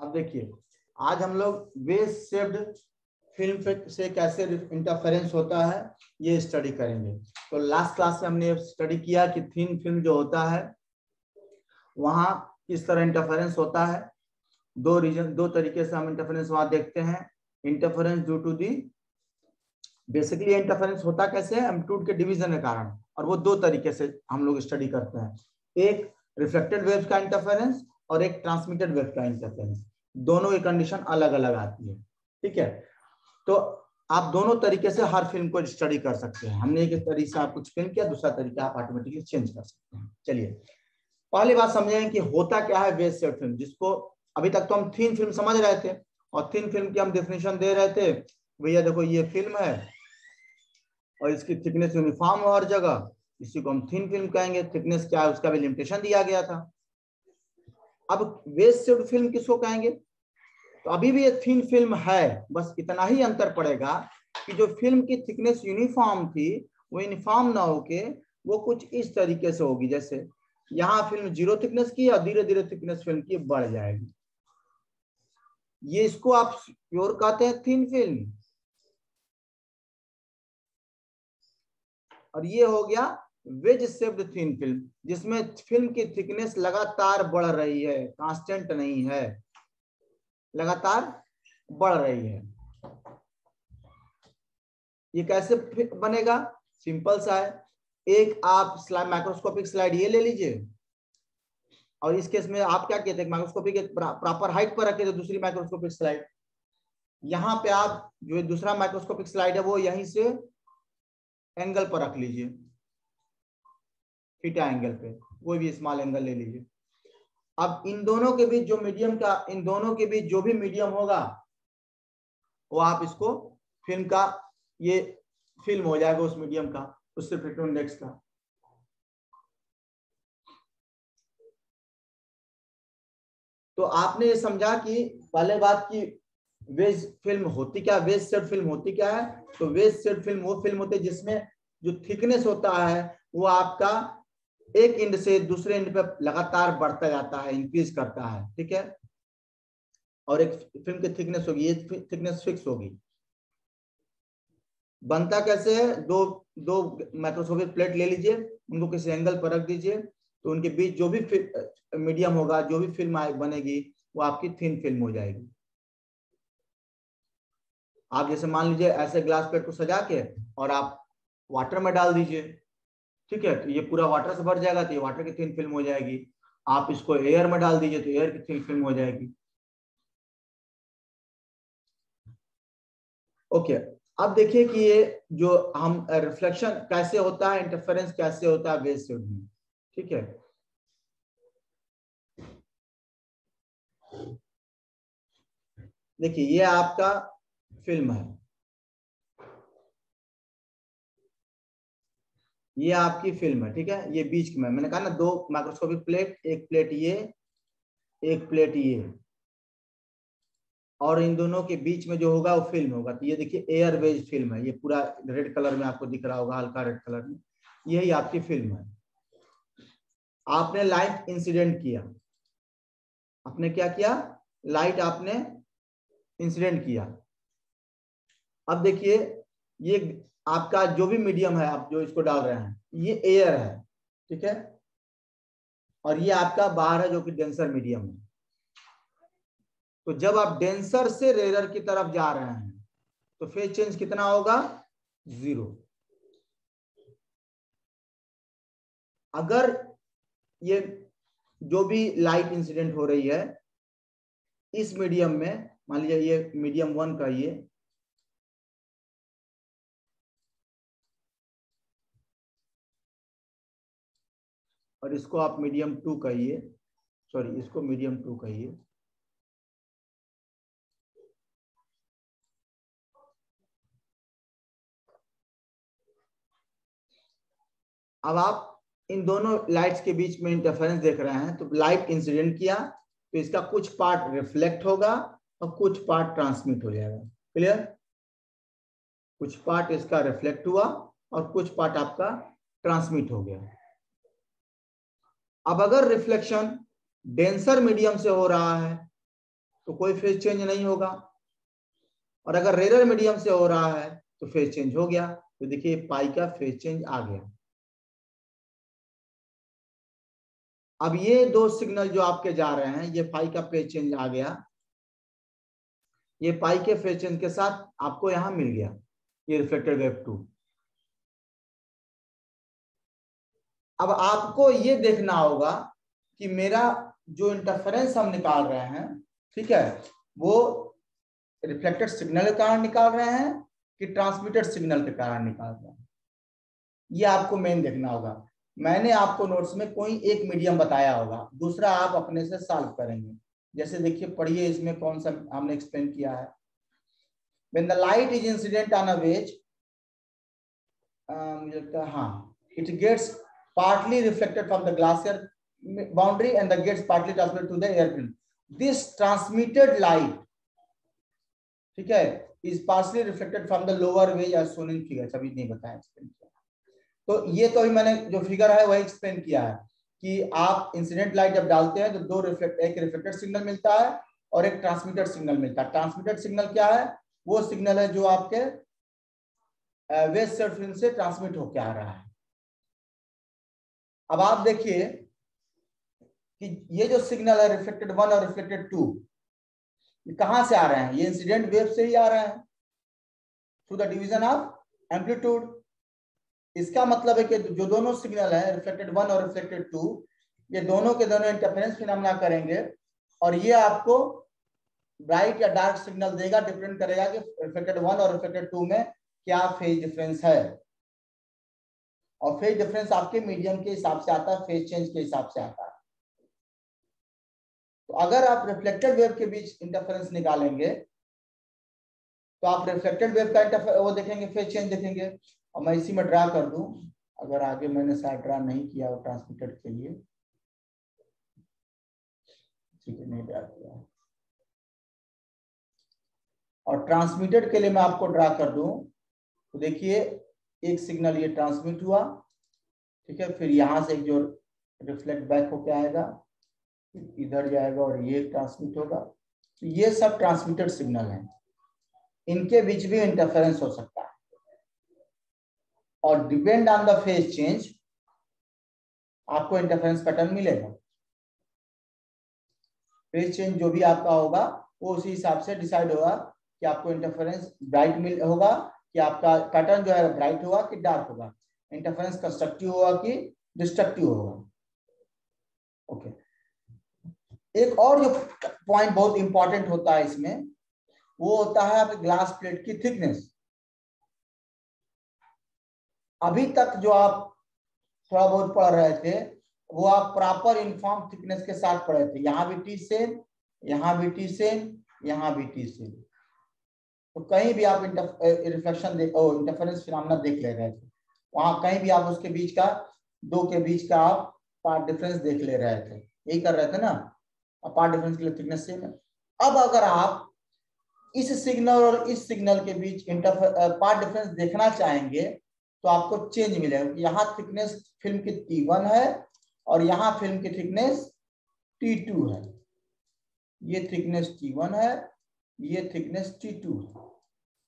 अब देखिए, आज हम लोग वेव शेप्ड फिल्म से कैसे इंटरफेरेंस होता है ये स्टडी करेंगे। तो लास्ट क्लास में हमने स्टडी किया कि थिन फिल्म जो होता है वहां किस तरह इंटरफेरेंस होता है। दो तरीके से हम इंटरफेरेंस वहां देखते हैं। Interference due to the, basically interference होता कैसे है, एम्पलीट्यूड के डिवीजन के कारण, और वो दो तरीके से हम लोग स्टडी करते हैं। एक रिफ्लेक्टेड वेव का इंटरफेरेंस और एक ट्रांसमिटेड वेव का इंटरफेरेंस। दोनों की कंडीशन अलग अलग आती है, ठीक है। तो आप दोनों तरीके से हर फिल्म को स्टडी कर सकते हैं। हमने एक तरीके से आपको एक्सप्लेन किया, दूसरा तरीका आप ऑटोमेटिकली चेंज कर सकते हैं। चलिए पहली बात समझें कि होता क्या है वेव शेप्ड फिल्म, जिसको अभी तक तो हम थिन फिल्म समझ रहे थे और थिन फिल्म की हम डेफिनेशन दे रहे थे। भैया देखो ये फिल्म है और इसकी थिकनेस यूनिफॉर्म है हर जगह, इसी को हम थिन फिल्म कहेंगे। थिकनेस क्या है उसका भी लिमिटेशन दिया गया था। अब वेव शेप्ड फिल्म किसको कहेंगे? तो अभी भी ये थिन फिल्म है, बस इतना ही अंतर पड़ेगा कि जो फिल्म की थिकनेस यूनिफॉर्म थी वो यूनिफॉर्म ना होके वो कुछ इस तरीके से होगी, जैसे यहाँ फिल्म 0 थिकनेस की और धीरे धीरे थिकनेस फिल्म की बढ़ जाएगी। ये इसको आप प्योर कहते हैं थिन फिल्म, और ये हो गया वेज शेप्ड थिन फिल्म, जिसमें फिल्म की थिकनेस लगातार बढ़ रही है, कांस्टेंट नहीं है, लगातार बढ़ रही है। ये कैसे बनेगा? सिंपल सा है। एक आप माइक्रोस्कोपिक स्लाइड ये ले लीजिए, और इस केस में आप क्या कहते हैं, माइक्रोस्कोपिक एक प्रॉपर हाइट पर रखे थे दूसरी माइक्रोस्कोपिक स्लाइड। यहाँ पे आप जो दूसरा माइक्रोस्कोपिक स्लाइड है वो यहीं से एंगल पर रख लीजिए, थीटा एंगल पे, कोई भी स्मॉल एंगल ले लीजिए। अब इन दोनों के बीच जो मीडियम का, इन दोनों के बीच जो भी मीडियम होगा वो आप इसको फिल्म का, ये फिल्म हो जाएगा उस मीडियम का, उस रिफ्रैक्टिव इंडेक्स का। तो आपने ये समझा कि पहले बात की वेज फिल्म होती क्या, वेज शेप्ड फिल्म होती क्या है। तो वेज शेप्ड फिल्म वो फिल्म होती है जिसमें जो थिकनेस होता है वो आपका एक एंड से दूसरे एंड पे लगातार बढ़ता जाता है, इंक्रीज करता है, ठीक है। और एक फिल्म की थिकनेस होगी, ये थिकनेस फिक्स होगी। बनता कैसे है? दो माइक्रोस्कोपिक प्लेट ले लीजिए, उनको किसी एंगल पर रख दीजिए, तो उनके बीच जो भी मीडियम होगा, जो भी फिल्म बनेगी वो आपकी थिन फिल्म हो जाएगी। आप जैसे मान लीजिए ऐसे ग्लास प्लेट को सजा के और आप वाटर में डाल दीजिए, ठीक है, तो ये पूरा वाटर से भर जाएगा, तो ये वाटर की थिन फिल्म हो जाएगी। आप इसको एयर में डाल दीजिए तो एयर की थिन फिल्म हो जाएगी। ओके, अब देखिए कि ये जो हम रिफ्लेक्शन कैसे होता है, इंटरफेरेंस कैसे होता है वेव शेप्ड में, ठीक है। देखिए ये आपका फिल्म है, ये आपकी फिल्म है, ठीक है। ये बीच में मैंने कहा ना दो माइक्रोस्कोपिक प्लेट, एक प्लेट ये, एक प्लेट ये, और इन दोनों के बीच में जो होगा वो फिल्म होगा। तो ये देखिए एयर वेज फिल्म है, ये पूरा रेड कलर में आपको दिख रहा होगा, हल्का रेड कलर में, यही आपकी फिल्म है। आपने लाइट इंसिडेंट किया, आपने क्या किया, लाइट आपने इंसिडेंट किया। अब देखिए ये आपका जो भी मीडियम है, आप जो इसको डाल रहे हैं ये एयर है, ठीक है, और ये आपका बाहर है जो कि डेंसर मीडियम है। तो जब आप डेंसर से रेयर की तरफ जा रहे हैं तो फेज चेंज कितना होगा? 0। अगर ये जो भी लाइट इंसिडेंट हो रही है इस मीडियम में, मान लीजिए ये मीडियम 1 का ये, और इसको आप मीडियम 2 कहिए, सॉरी इसको मीडियम 2 कहिए। अब आप इन दोनों लाइट्स के बीच में इंटरफेरेंस देख रहे हैं, तो लाइट इंसिडेंट किया तो इसका कुछ पार्ट रिफ्लेक्ट होगा और कुछ पार्ट ट्रांसमिट हो जाएगा। क्लियर? कुछ पार्ट इसका रिफ्लेक्ट हुआ और कुछ पार्ट आपका ट्रांसमिट हो गया। अब अगर रिफ्लेक्शन डेंसर मीडियम से हो रहा है तो कोई फेज चेंज नहीं होगा, और अगर रेयर मीडियम से हो रहा है तो फेज चेंज हो गया। तो देखिए पाई का फेज चेंज आ गया। अब ये दो सिग्नल जो आपके जा रहे हैं, ये पाई का फेज चेंज आ गया, ये पाई के फेज चेंज के साथ आपको यहां मिल गया ये रिफ्लेक्टेड वेव 2। अब आपको ये देखना होगा कि मेरा जो इंटरफेरेंस हम निकाल रहे हैं, ठीक है, वो रिफ्लेक्टेड सिग्नल के कारण निकाल रहे हैं कि ट्रांसमिटेड सिग्नल के कारण निकाल रहे हैं, ये आपको मेन देखना होगा। मैंने आपको नोट्स में कोई एक मीडियम बताया होगा, दूसरा आप अपने से सॉल्व करेंगे। जैसे देखिए पढ़िए, इसमें कौन सा हमने एक्सप्लेन किया है। When the light is incident on a wedge, मुझे लगता है हाँ, it gets partly reflected from the glacier boundary and that gets partly transmitted to the air film. This transmitted light, ठीक है, is partially reflected from the lower wedge as shown in figure। अभी नहीं बताया, explain किया। तो ये तो अभी मैंने जो फिगर है वही एक्सप्लेन किया है कि आप इंसिडेंट लाइट जब डालते हैं तो एक रिफ्लेक्टेड सिग्नल मिलता है और एक ट्रांसमिटेड सिग्नल मिलता है। ट्रांसमिटेड सिग्नल क्या है? वो सिग्नल है जो आपके वेव शेप्ड फिल्म से ट्रांसमिट होकर आ रहा है। अब आप देखिए कि ये जो सिग्नल है रिफ्लेक्टेड 1 और रिफ्लेक्टेड 2, ये कहां से आ रहे हैं? ये इंसिडेंट वेव से ही आ रहे हैं through the division of amplitude. इसका मतलब है कि जो दोनों सिग्नल है रिफ्लेक्टेड 1 और रिफ्लेक्टेड 2, ये दोनों के दोनों इंटरफेरेंस फिनोमेना करेंगे और ये आपको ब्राइट या डार्क सिग्नल देगा। डिपेंड करेगा कि रिफ्लेक्टेड 1 और रिफ्लेक्टेड 2 में क्या फेज डिफरेंस है, और फेज डिफरेंस आपके मीडियम के हिसाब से आता है, फेज चेंज के हिसाब से आता है। तो अगर आप रिफ्लेक्टेड वेव के बीच इंटरफेरेंस निकालेंगे तो आप रिफ्लेक्टेड वेव का वो देखेंगे, फेज चेंज देखेंगे। और मैं इसी में ड्रा कर दूं, अगर आगे मैंने शायद ड्रा नहीं किया वो ट्रांसमिटेड के लिए, ठीक है, नहीं ड्रा किया। और ट्रांसमिटेड के लिए मैं आपको ड्रा कर दूं तो देखिए एक सिग्नल ये ट्रांसमिट हुआ, ठीक है, फिर यहां से एक जो रिफ्लेक्ट बैक होके आएगा, इधर जाएगा और ये ट्रांसमिट होगा। तो ये सब ट्रांसमिटेड सिग्नल हैं, इनके बीच भी इंटरफेरेंस हो सकता है और depend on the phase change आपको इंटरफेरेंस पैटर्न मिलेगा। फेज चेंज जो भी आपका होगा वो उसी हिसाब से डिसाइड होगा कि आपको इंटरफेरेंस ब्राइट मिल होगा, कि आपका पैटर्न जो है ब्राइट होगा कि डार्क होगा, इंटरफेरेंस कंस्ट्रक्टिव होगा कि डिस्ट्रक्टिव होगा। ओके, एक और जो पॉइंट बहुत इंपॉर्टेंट होता है इसमें, वो होता है आपके ग्लास प्लेट की थिकनेस। अभी तक जो आप थोड़ा बहुत पढ़ रहे थे वो आप प्रॉपर यूनिफॉर्म थिकनेस के साथ पढ़े थे। यहाँ भी टी सेम, यहाँ भी टी सेम, यहाँ भी टी सेम। तो कहीं भी आप रिफ्लेक्शन इंटरफेरेंस फिनोमेना देख ले रहे थे, वहां कहीं भी आप उसके बीच का, दो के बीच का आप पार्ट डिफरेंस देख ले रहे थे, यही कर रहे थे ना। पार्ट डिफरेंस के लिए थिकनेस सेम है। अब अगर आप इस सिग्नल और इस सिग्नल के बीच पार्ट डिफरेंस देखना चाहेंगे तो आपको चेंज मिलेगा। यहाँ थिकनेस फिल्म की T1 है और यहाँ फिल्म की थिकनेस T2 है। ये थिकनेस T1 है, ये थिकनेस T2 है।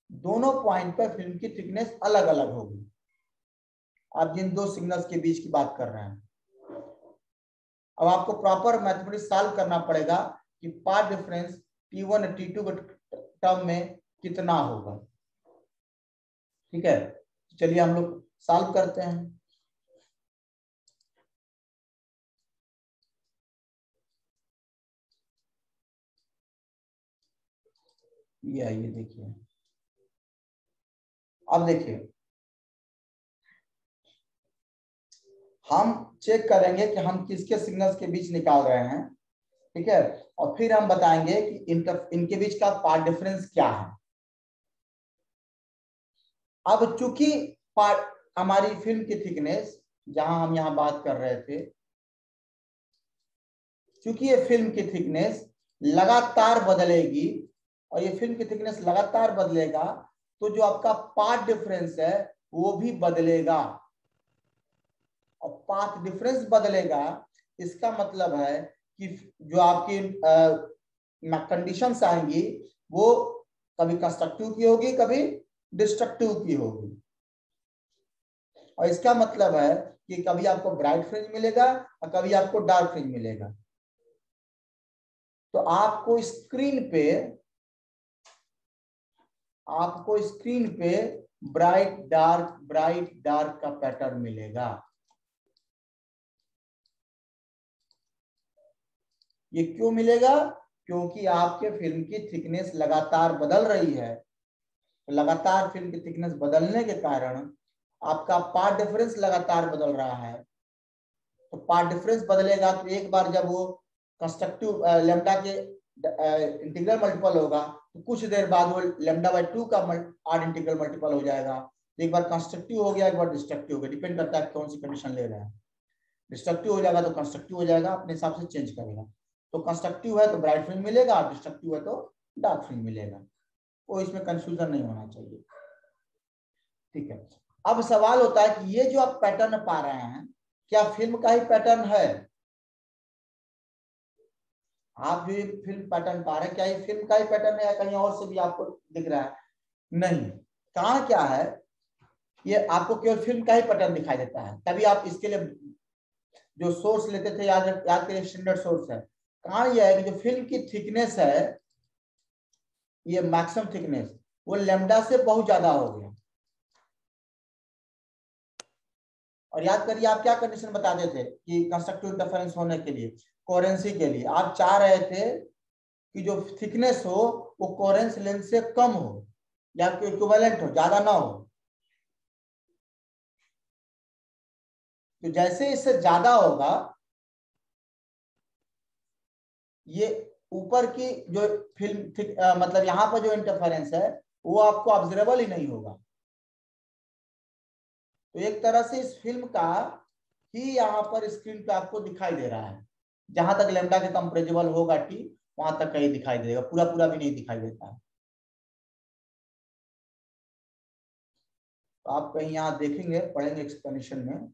दोनों पॉइंट पर फिल्म की थिकनेस अलग अलग होगी। आप जिन दो सिग्नल्स के बीच की बात कर रहे हैं, अब आपको प्रॉपर मैथमेटिक्स सॉल्व करना पड़ेगा कि पार्ट डिफरेंस T1 और T2 के टर्म में कितना होगा। ठीक है, चलिए हम लोग सॉल्व करते हैं। ये आइए देखिए, अब देखिए हम चेक करेंगे कि हम किसके सिग्नल्स के बीच निकाल रहे हैं, ठीक है, और फिर हम बताएंगे कि इनके बीच का पार्ट डिफरेंस क्या है। अब चूंकि हमारी फिल्म की थिकनेस, जहां हम यहां बात कर रहे थे, चूंकि ये फिल्म की थिकनेस लगातार बदलेगी और ये फिल्म की थिकनेस लगातार बदलेगा, तो जो आपका पाथ डिफरेंस है वो भी बदलेगा। और पाथ डिफरेंस बदलेगा, इसका मतलब है कि जो आपकी कंडीशंस आएंगी वो कभी कंस्ट्रक्टिव की होगी, कभी डिस्ट्रक्टिव की होगी। और इसका मतलब है कि कभी आपको ब्राइट फ्रिंज मिलेगा और कभी आपको डार्क फ्रिंज मिलेगा। तो आपको स्क्रीन पे ब्राइट डार्क का पैटर्न मिलेगा। ये क्यों मिलेगा? क्योंकि आपके फिल्म की थिकनेस लगातार बदल रही है। तो लगातार फिल्म की थिकनेस बदलने के कारण आपका पार्ट डिफरेंस लगातार बदल रहा है। तो पार्ट डिफरेंस बदलेगा तो एक बार जब वो कंस्ट्रक्टिव लेमडा के इंटीग्रल मल्टीपल होगा तो कुछ देर बाद वो λ/2 का आड इंटीग्रल मल्टीपल हो जाएगा। एक बार कंस्ट्रक्टिव हो गया, एक बार डिस्ट्रक्टिव हो गया, डिपेंड करता है कौन सी कंडीशन ले रहे हैं। डिस्ट्रक्टिव हो जाएगा तो कंस्ट्रक्टिव हो जाएगा, अपने हिसाब से चेंज करेगा। तो कंस्ट्रक्टिव है तो ब्राइट फ्रिंज मिलेगा, डिस्ट्रक्टिव है तो डार्क फ्रिंज मिलेगा। तो इसमें कंफ्यूजन नहीं होना चाहिए, ठीक है। अब सवाल होता है कि ये जो आप पैटर्न पा रहे हैं क्या फिल्म का ही पैटर्न है? आप जो फिल्म पैटर्न पा रहे हैं क्या ये फिल्म का ही पैटर्न है या कहीं और से भी आपको दिख रहा है? नहीं। कारण क्या है, ये आपको केवल फिल्म का ही पैटर्न दिखाई देता है। तभी आप इसके लिए जो सोर्स लेते थे, याद करिए स्टैंडर्ड सोर्स है। कारण यह है कि जो फिल्म की थिकनेस है, ये मैक्सिमम थिकनेस वो लेमडा से बहुत ज्यादा हो गया। और याद करिए आप क्या कंडीशन बताते थे कि कंस्ट्रक्टिव इंटरफेरेंस होने के लिए, कोहेरेंसी के लिए आप चाह रहे थे कि जो थिकनेस हो वो कोहेरेंस लेंथ से कम हो या इक्विवेलेंट हो, ज्यादा ना हो। तो जैसे इससे ज्यादा होगा, ये ऊपर की जो फिल्म मतलब यहाँ पर जो इंटरफेरेंस है वो आपको ऑब्जर्वेबल ही नहीं होगा। तो एक तरह से इस फिल्म का ही यहाँ पर स्क्रीन पे आपको दिखाई दे रहा है। जहां तक लेमडा के कंपरेजेबल होगा टी, वहां तक कहीं दिखाई देगा, पूरा पूरा भी नहीं दिखाई देता है। तो आप कहीं यहाँ देखेंगे, पढ़ेंगे एक्सप्लेनेशन में,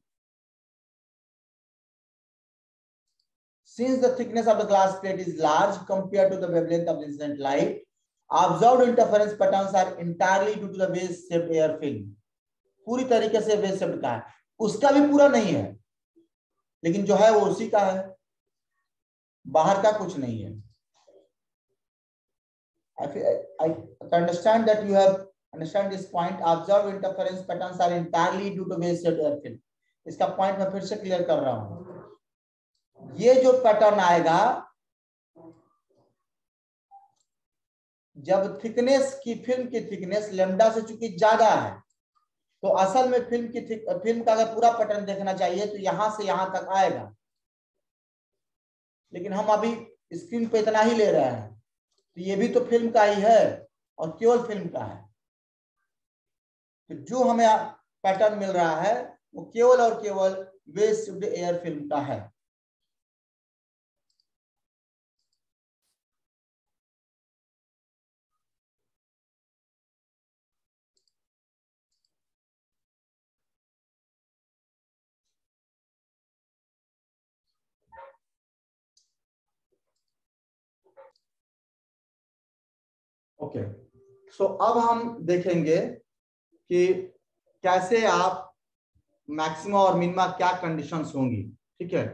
since the thickness of the glass plate is large compared to the wavelength of the incident light, observed interference patterns are entirely due to the wave shaped air film। पूरी तरीके से वेव शेप्ड का है, उसका भी पूरा नहीं है, लेकिन जो है वो उसी का है, बाहर का कुछ नहीं है। I understand that you have understand this point. Observed interference patterns are entirely due to wave shaped air film। इसका पॉइंट मैं फिर से क्लियर कर रहा हूं। ये जो पैटर्न आएगा जब थिकनेस की फिल्म की थिकनेस लेमडा से चूंकि ज्यादा है, तो असल में फिल्म का अगर पूरा पैटर्न देखना चाहिए तो यहां से यहां तक आएगा, लेकिन हम अभी स्क्रीन पे इतना ही ले रहे हैं। तो ये भी तो फिल्म का ही है और केवल फिल्म का है। तो जो हमें पैटर्न मिल रहा है वो केवल और केवल वेव शेप्ड एयर फिल्म का है। ओके, सो अब हम देखेंगे कि कैसे आप मैक्सिमा और मिनिमा क्या कंडीशंस होंगी, ठीक है।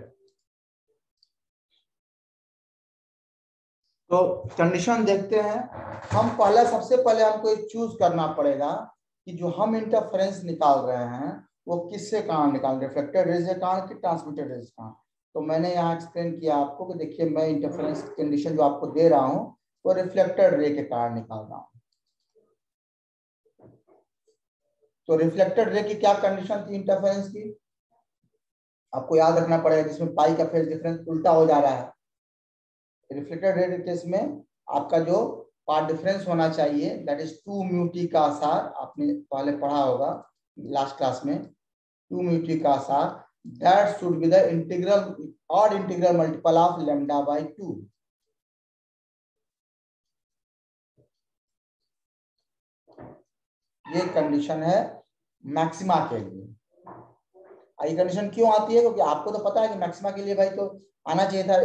तो कंडीशन देखते हैं हम। सबसे पहले हमको एक चूज करना पड़ेगा कि जो हम इंटरफेरेंस निकाल रहे हैं वो किससे कहाँ निकाल, रिफ्लेक्टेड रेज से कहाँ कि ट्रांसमिटेड रेज कहाँ। तो मैंने यहाँ एक्सप्लेन किया आपको कि देखिए मैं इंटरफेरेंस कंडीशन जो आपको दे रहा हूँ वो रिफ्लेक्टेड रे के कारण निकाल रहा हूँ। तो रिफ्लेक्टेड रे की क्या कंडीशन थी इंटरफेरेंस की, आपको याद रखना पड़ेगा, जिसमें पाई का फेज डिफरेंस उल्टा हो जा रहा है। रिफ्लेक्टेड रे के केस में आपका जो पार्ट डिफरेंस होना चाहिए दैट इज 2 म्यू टी का आसार, आपने पहले पढ़ा होगा लास्ट क्लास में, 2 म्यू टी का आसार, that should be the integral odd integral multiple of λ/2। ये कंडीशन है मैक्सिमा के लिए। ये कंडीशन क्यों आती है? क्योंकि आपको तो पता है कि मैक्सिमा के लिए भाई तो आना चाहिए था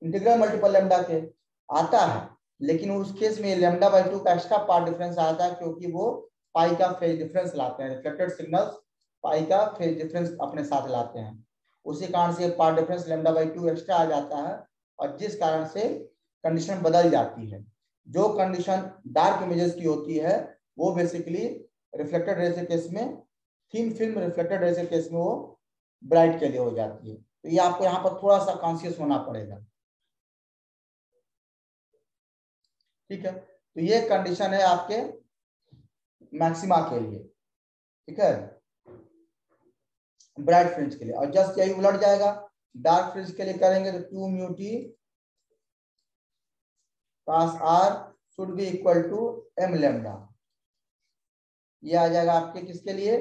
इंटीग्रल मल्टीपल लेमडा के आता है, लेकिन उस केस में लेमडा बाई 2 का एक्स्ट्रा पार्ट डिफरेंस आता है, क्योंकि वो पाई का फेज डिफरेंस लाते हैं, रिफ्लेक्टेड सिग्नल्स पाई का फेज डिफरेंस अपने साथ लाते हैं, उसी कारण से path difference lambda by 2 extra आ जाता है, और जिस कारण से कंडीशन बदल जाती है। जो कंडीशन डार्क इमेजेस की होती है वो बेसिकली रिफ्लेक्टेड रेज के केस में, थिन फिल्म रिफ्लेक्टेड रेज के केस में वो ब्राइट के लिए हो जाती है। तो ये आपको यहाँ पर थोड़ा सा कॉन्शियस होना पड़ेगा, ठीक है। तो ये कंडीशन है आपके मैक्सिमा के लिए, ठीक है, ब्राइट फ्रिंज के लिए। और जस्ट यही उलट जाएगा, डार्क फ्रिंज के लिए करेंगे तो 2 mu t cos r should be equal to m lambda. ये आ जाएगा आपके किसके लिए,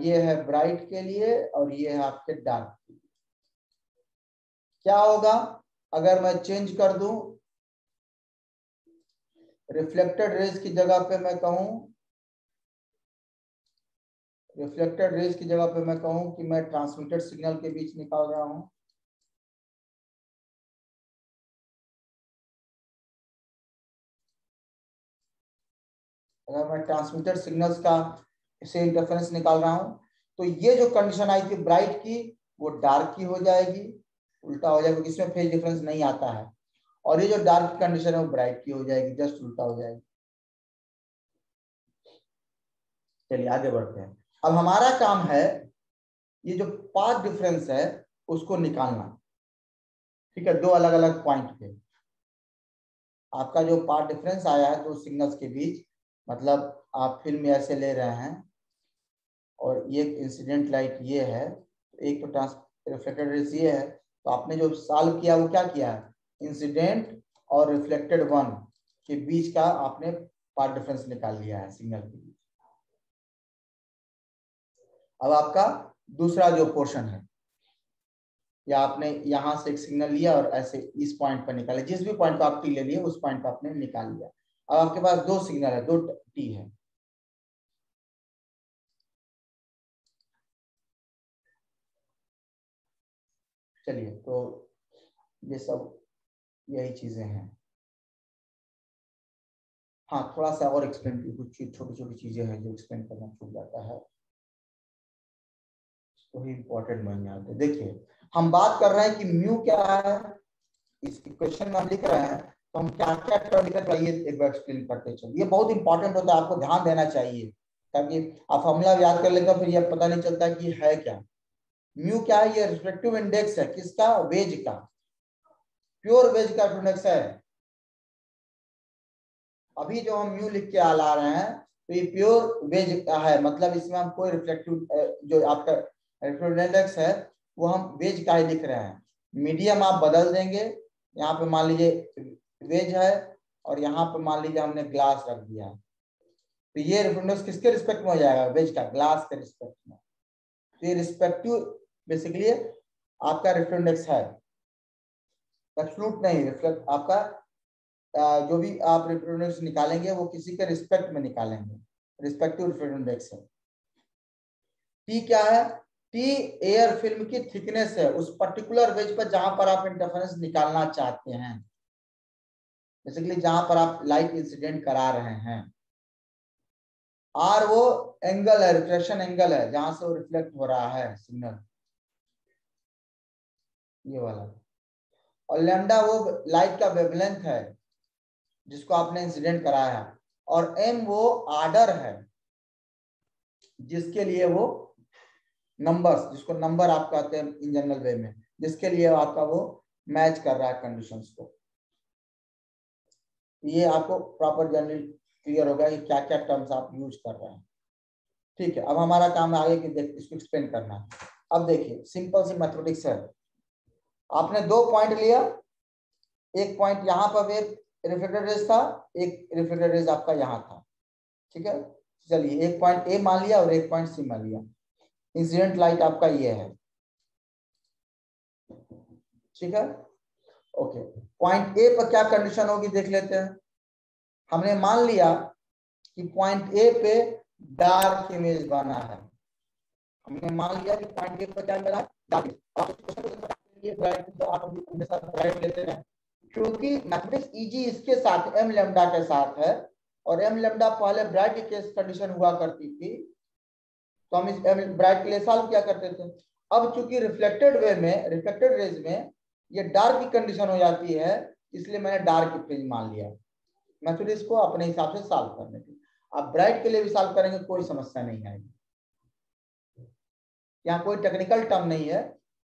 ये है ब्राइट के लिए और ये है आपके डार्क के लिए। क्या होगा अगर मैं चेंज कर दूं, रिफ्लेक्टेड रेज की जगह पे मैं कहूं, रिफ्लेक्टेड रेज की जगह पे मैं कहूं कि मैं ट्रांसमिटेड सिग्नल के बीच निकाल रहा हूं, अगर मैं ट्रांसमिटेड सिग्नल्स का से इंटरफेरेंस निकाल रहा हूं, तो ये जो कंडीशन आई थी ब्राइट की वो डार्क की हो जाएगी, उल्टा हो जाएगा, इसमें फेज डिफरेंस नहीं आता है, और ये जो डार्क की कंडीशन है वो ब्राइट की हो जाएगी, जस्ट उल्टा हो जाएगी। चलिए आगे बढ़ते हैं। अब हमारा काम है ये जो पाथ डिफरेंस है उसको निकालना, ठीक है, दो अलग अलग पॉइंट पे। आपका जो पाथ डिफरेंस आया है दो सिग्नल्स के बीच, मतलब आप फिल्म ऐसे ले रहे हैं और ये इंसिडेंट लाइट ये है, एक तो रिफ्लेक्टेड रेज ये है, तो आपने जो सॉल्व किया वो क्या किया है, इंसिडेंट और रिफ्लेक्टेड वन के बीच का आपने पाथ डिफरेंस निकाल लिया है सिग्नल के बीच। अब आपका दूसरा जो पोर्शन है, या आपने यहां से एक सिग्नल लिया और ऐसे इस पॉइंट पर निकाला, जिस भी पॉइंट पर आप टी ले लिए उस पॉइंट पर आपने निकाल लिया। अब आपके पास दो सिग्नल है, दो टी है, चलिए तो ये सब यही चीजें हैं। हाँ थोड़ा सा और एक्सप्लेन, कुछ छोटी छोटी चीजें हैं जो एक्सप्लेन करना छूट जाता है, तो ही इंपॉर्टेंट बन जाते हैं। देखिए हम बात कर रहे हैं कि म्यू क्या है, इस इक्वेशन में हम लिख रहे हैं, तो हम क्या क्या टर्म लिख रहे हैं एक बार एक्सप्लेन करते चलिए। ये बहुत इंपॉर्टेंट होता है, आपको ध्यान देना चाहिए, ताकि आप फॉर्मूला याद कर लेंगे फिर ये पता नहीं चलता कि है क्या। म्यू क्या है, ये रिफ्लेक्टिव इंडेक्स है किसका, वेज का, प्योर वेज का इंडेक्स है। अभी जो हम म्यू लिख के ला रहे हैं तो ये प्योर वेज का है, मतलब इसमें हम कोई रिफ्लेक्टिव जो आपका रिफ्लेक्टिव इंडेक्स है वो हम वेज का ही लिख रहे हैं। मीडियम आप बदल देंगे, यहाँ पे मान लीजिए वेज है और यहाँ पे मान लीजिए हमने ग्लास रख दिया, तो ये रिफ्लेक्टिव किसके रिस्पेक्ट में हो जाएगा, वेज का, ग्लास के रिस्पेक्ट में। तो ये रिस्पेक्टिव बेसिकली आपका रिफ्लेक्टिव इंडेक्स है, एब्सोल्यूट नहीं, रिफ्लेक्ट आपका जो भी आप रिफ्लेक्टिव इंडेक्स निकालेंगे वो किसी के रिस्पेक्ट में निकालेंगे, रिस्पेक्टिव रिफ्लेक्टिव इंडेक्स है। टी क्या है, टी एयर फिल्म की थिकनेस है उस पर्टिकुलर वेज पर जहां पर आप इंटरफेरेंस निकालना चाहते हैं, बेसिकली जहां पर आप लाइट इंसिडेंट करा रहे हैं। आर वो एंगल है, रिफ्लेक्शन एंगल है जहां से वो रिफ्लेक्ट हो रहा है सिग्नल, ये वाला। और लैम्डा वो लाइट का वेवलेंथ है जिसको आपने इंसिडेंट कराया, और एम वो आर्डर है जिसके लिए वो नंबर्स, जिसको नंबर आप कहते हैं इन जनरल वे में, जिसके लिए आपका वो मैच कर रहा है कंडीशंस को। ये आपको प्रॉपर जनरली क्लियर होगा कि क्या क्या टर्म्स आप यूज कर रहे हैं, ठीक है। अब हमारा काम है आगे की इसको एक्सप्लेन करना। अब देखिए सिंपल सी मैथमेटिक्स है, आपने दो पॉइंट लिया, एक पॉइंट यहाँ पर एक रिफ्लेक्टेड रेज था, एक रिफ्लेक्टेड रेज आपका यहाँ था, ठीक है। चलिए एक पॉइंट ए मान लिया और एक पॉइंट सी मान लिया, इंसिडेंट लाइट आपका ये है, ठीक है, ओके। पॉइंट ए पर क्या कंडीशन होगी देख लेते हैं। हमने मान लिया कि पॉइंट ए पे डार्क इमेज बना है, हमने मान लिया कि पॉइंट ए पर क्या बना, डार्क। ये ब्राइट तो आप हमेशा ब्राइट लेते हैं, क्योंकि मैथमेटिक्स इजी इसके साथ एम लेमडा के साथ है, और एम लेमडा पहले ब्राइट की केस कंडीशन हुआ करती थी, तो हम इस एम ब्राइट के लिए सॉल्व किया करते थे। अब चूंकि रिफ्लेक्टेड वे में, रिफ्लेक्टेड रेज में ये डार्क की कंडीशन हो जाती है, इसलिए मैंने डार्क की फ्रिंज मान लिया मैथमेटिक्स को अपने हिसाब से सॉल्व करने के लिए। आप ब्राइट के लिए भी सॉल्व करेंगे कोई समस्या नहीं आएगी, यहाँ कोई टेक्निकल टर्म नहीं है।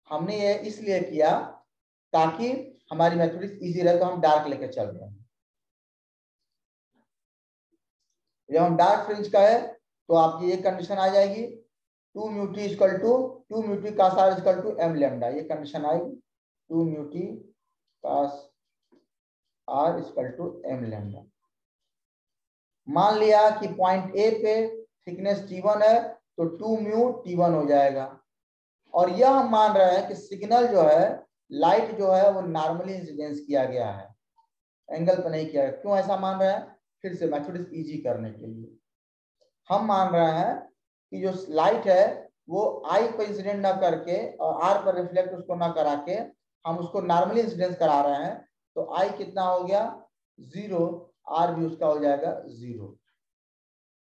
हमने ये इसलिए किया ताकि हमारी मैथमेटिक्स इजी रहे, तो हम डार्क लेके चल रहे हैं। जब हम डार्क फ्रिंज का है तो आपकी ये कंडीशन आ जाएगी 2 mu t equal to 2 mu t cos r equal to m lambda, ये कंडीशन आएगी 2 mu t cos r equal to m lambda. मान लिया कि पॉइंट ए पे थिकनेस T1 है तो 2 म्यू T1 हो जाएगा, और यह हम मान रहे हैं कि सिग्नल जो है, लाइट जो है वो नॉर्मली इंसिडेंस किया गया है, एंगल पर नहीं किया है। क्यों ऐसा मान रहे हैं? फिर से मैथमेटिक्स इजी करने के लिए हम मान रहे हैं कि जो लाइट है वो आई पर इंसिडेंट ना करके और आर पर रिफ्लेक्ट उसको ना करा के हम उसको नॉर्मली इंसिडेंस करा रहे हैं, तो आई कितना हो गया 0, आर भी उसका हो जाएगा 0।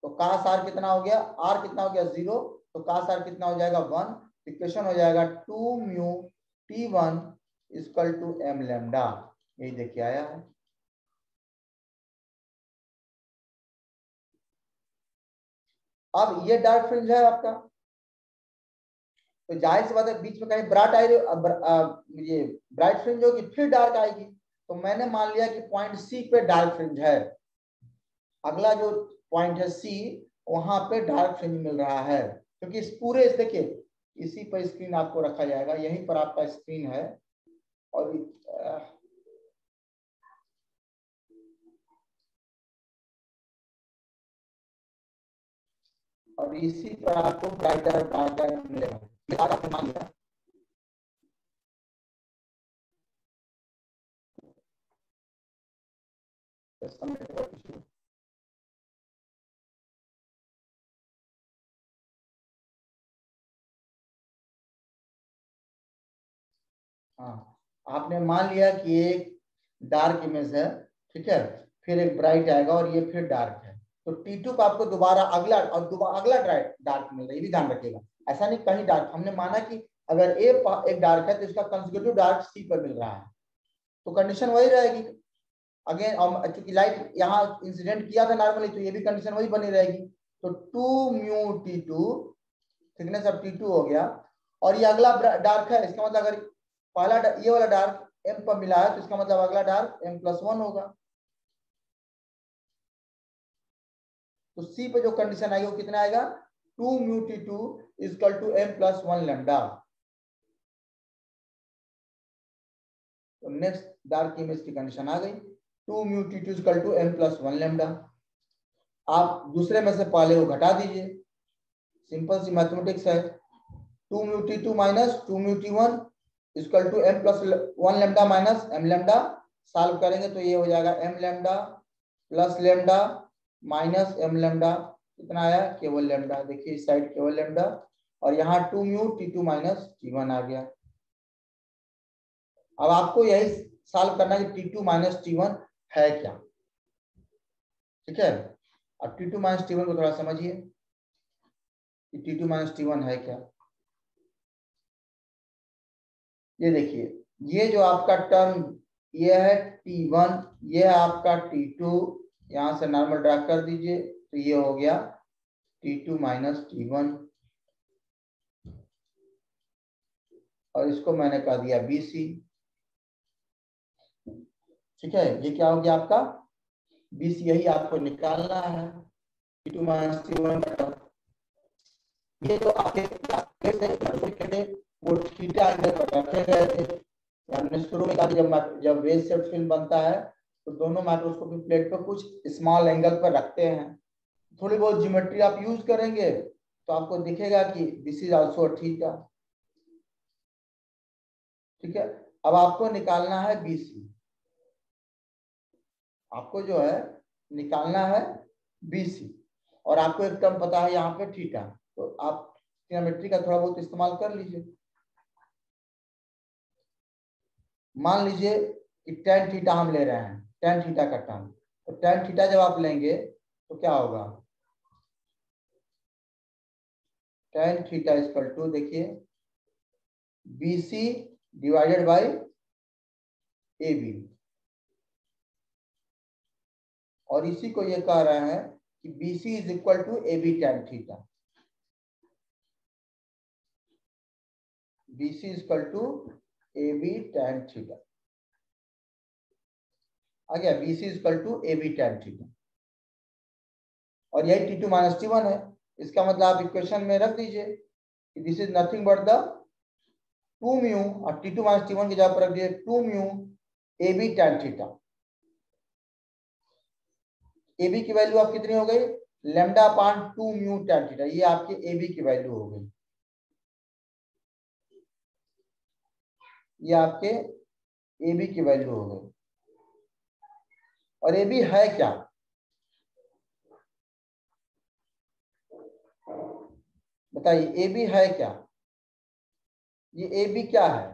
तो कास आर कितना हो गया, आर कितना हो गया 0, तो कास आर कितना हो जाएगा 1। इक्वेशन हो जाएगा 2 mu T1 equal to m lambda, यही देखिए आया है। अब ये डार्क फ्रिंज है आपका, तो जाहिर सी बात है बीच में कहीं ब्राइट आई, ये ब्राइट फ्रिंज होगी फिर डार्क आएगी, तो मैंने मान लिया कि पॉइंट सी पे डार्क फ्रिंज है। अगला जो पॉइंट है सी, वहां पे डार्क फ्रिंज मिल रहा है, क्योंकि इस पूरे देखिए इसी पर स्क्रीन आपको रखा जाएगा, यहीं पर आपका स्क्रीन है, और इसी पर आपको ब्राइटर ब्राइटर मिलेगा, आपको मान लिया। हाँ, आपने मान लिया कि एक डार्क इमेज है, ठीक है, फिर एक ब्राइट आएगा और ये फिर डार्क है, तो T2 को आपको दोबारा अगला अगला डार्क मिल रहा है, ये भी ध्यान रखिएगा। ऐसा नहीं कहीं डार्क, हमने माना कि अगर ए एक डार्क है तो इसका कंसेक्यूटिव डार्क सी पर मिल रहा है, तो कंडीशन वही रहेगी। अगेन चूंकि लाइट यहाँ इंसिडेंट किया था नॉर्मली, तो ये भी कंडीशन वही बनी रहेगी। तो 2 mu T2 thickness of T2 हो गया, और ये अगला डार्क है, इसका मतलब अगर पहला ये वाला डार्क m पर मिला है तो इसका मतलब अगला डार्क m+1 होगा। तो C पे जो कंडीशन आएगी वो कितना आएगा 2 mu T2 equal to m+1 lambda. तो नेक्स्ट डार्क इमेज की कंडीशन आ गई 2 mu T2 equal to m+1 lambda. आप दूसरे में से पहले को घटा दीजिए, सिंपल सी मैथमेटिक्स है। 2 mu T2 minus 2 mu T1 equal to m+1 lambda minus m lambda. Solve करेंगे तो ये हो जाएगा m lambda plus lambda minus m lambda, कितना आया केवल लैम्डा, देखिए इस साइड केवल लैम्डा, और यहाँ 2 म्यू T2 माइनस T1 आ गया। अब आपको यही सॉल्व करना है कि T2 माइनस T1 है क्या, ठीक है। अब T2 माइनस T1 को थोड़ा समझिए कि T2 माइनस T1 है क्या। ये देखिए, ये जो आपका टर्म ये है T1, ये है आपका T2, यहां से नॉर्मल ड्रा कर दीजिए तो ये हो गया T2 माइनस T1, और इसको मैंने कह दिया BC, ठीक है। ये क्या हो गया आपका BC, यही आपको निकालना है T2 माइनस T1। ये जो आपके वो थीटा एंगल पर रखे गए थे, हमने शुरू में कहा जब वेव शेप फिल्म बनता है तो दोनों माइक्रोस्कोपिक प्लेट पर कुछ स्मॉल एंगल पर रखते हैं। थोड़ी बहुत ज्योमेट्री आप यूज करेंगे तो आपको दिखेगा कि दिस इज आल्सो थीटा, ठीक है। अब आपको निकालना है BC, आपको जो है निकालना है BC, और आपको एक टर्म पता है यहाँ पे थीटा, तो आप ज्योमेट्री का थोड़ा बहुत इस्तेमाल कर लीजिए। मान लीजिए कि tan थीटा हम ले रहे हैं, tan थीटा का टर्म, तो tan थीटा जब आप लेंगे तो क्या होगा, tan थीटा इक्वल टू देखिए BC डिवाइडेड बाय AB, और इसी को ये कह रहे हैं कि BC is equal to AB tan theta, BC is equal to AB tan theta आ गया, BC is equal to AB tan theta, और यही T2 माइनस T1 है। इसका मतलब आप इक्वेशन में रख दीजिए कि this is nothing but the 2 mu, और T2 माइनस T1 की जगह पर रख दिए 2 mu AB tan theta. AB की वैल्यू आप कितनी हो गई, लैम्डा अपान 2 म्यू tan थीटा, ये आपकी AB की वैल्यू हो गई, ये आपके AB की वैल्यू हो गई। और AB है क्या, बताइए AB है क्या, ये AB क्या है,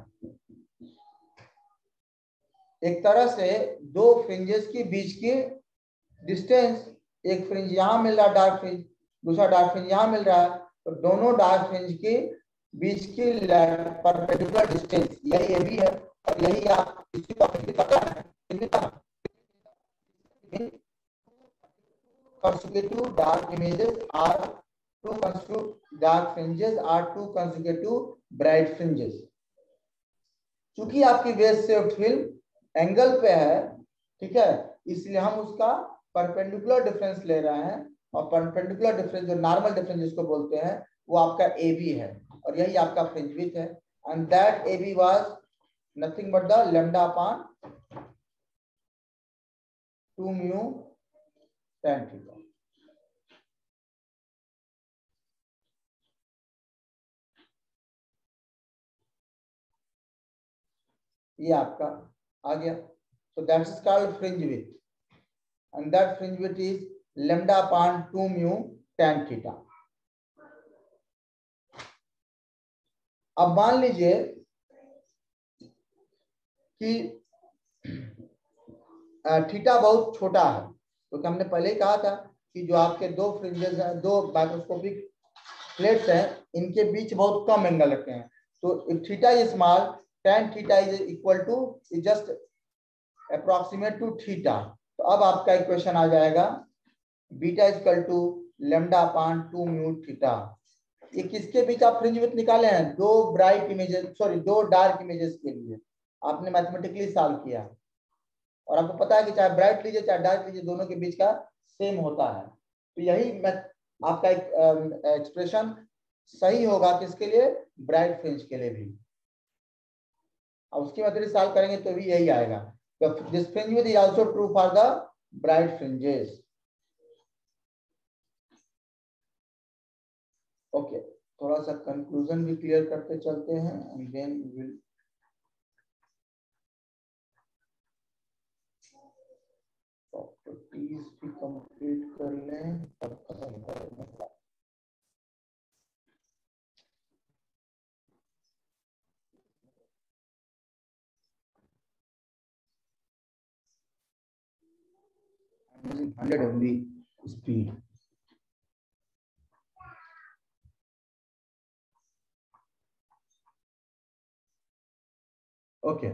एक तरह से दो फ्रिंजेस के बीच की डिस्टेंस, एक फ्रिंज यहां मिल रहा है डार्क फ्रिंज, दूसरा डार्क फ्रिंज यहां मिल रहा है, तो दोनों डार्क फ्रिंज के बीच की परपेंडिकुलर डिस्टेंस यही AB है। और यही आप इसी को पता है consecutive dark images are two consecutive dark fringes are two consecutive bright fringes। चूंकि आपकी वेव शेप्ड फिल्म एंगल पे है, ठीक है, इसलिए हम उसका परपेंडिकुलर डिफरेंस ले रहे हैं, और परपेंडिकुलर डिफरेंस जो नॉर्मल डिफरेंस जिसको बोलते हैं वो आपका AB है, और यही आपका फ्रिंज विड्थ है, and that AB was nothing but the lambda upon 2 mu tan theta. ये आपका आ गया, so that is called fringe width, and that fringe width is lambda upon 2 mu tan theta। अब मान लीजिए कि थीटा बहुत छोटा है, तो हमने पहले ही कहा था कि जो आपके दो फ्रिंजेस हैं, दो माइक्रोस्कोपिक प्लेट्स हैं, इनके बीच बहुत कम एंगल रखते हैं, तो if theta is small tan theta is equal to is just approximate to theta. तो अब आपका इक्वेशन आ जाएगा beta equal to lambda upon 2 mu theta. ये किसके बीच आप फ्रिंज विड्थ निकाले हैं, दो ब्राइट इमेजेस, सॉरी दो डार्क इमेजेस के लिए आपने मैथमेटिकली सॉल्व किया, और आपको पता है कि चाहे ब्राइट लीजिए चाहे डार्क लीजिए दोनों के बीच का सेम होता है। तो यही आपका एक्सप्रेशन सही होगा किसके लिए, ब्राइट फ्रिंज के लिए भी। अब उसकी मैथमेटिक्स सॉल्व करेंगे तो भी यही आएगा, तो this fringe width is also true for the bright fringes. Okay, थोड़ा सा कंक्लूजन भी क्लियर करते चलते हैं, एंड देन विल प्रॉपर्टीज भी कंप्लीट कर लें तब खत्म करेंगे। using 100 MB speed। ओके,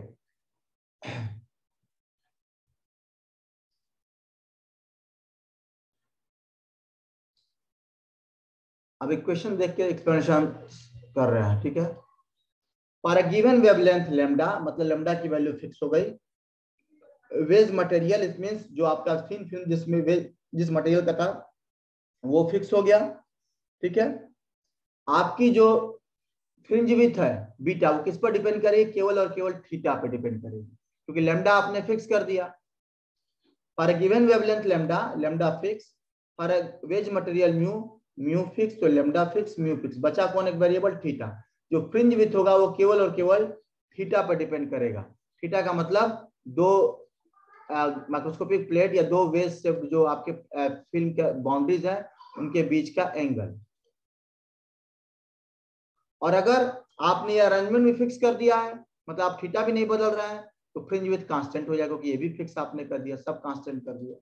अब इक्वेशन देख के एक्सप्लेनेशन कर रहे हैं, ठीक है। For a given wavelength lambda, मतलब लैम्डा की वैल्यू फिक्स हो गई, वेज मटेरियल इट मींस जो आपका थिन फिल्म जिसमें वेज जिस मटेरियल का था वो फिक्स हो गया, ठीक है। आपकी जो फ्रिंज विड्थ है बीटा वो किस पर डिपेंड करेगी, केवल और केवल थीटा पे डिपेंड करेगी, क्योंकि लैम्डा आपने फिक्स कर दिया। For a given wavelength lambda, lambda fix, for a wedge material mu, mu fix, तो लैम्डा फिक्स म्यू फिक्स, बचा कौन एक वेरिएबल थीटा। जो फ्रिंज विड्थ होगा वो केवल और केवल थीटा पर डिपेंड करेगा। थीटा का मतलब दो माइक्रोस्कोपिक प्लेट या दो वेज से जो आपके फिल्म के बाउंड्रीज है उनके बीच का एंगल। और अगर आपने ये अरेंजमेंट भी फिक्स कर दिया है, मतलब आप थीटा भी नहीं बदल रहे हैं, तो फ्रिंज विड्थ कांस्टेंट हो जाएगा, क्योंकि ये भी फिक्स आपने कर दिया, सब कांस्टेंट कर दिया।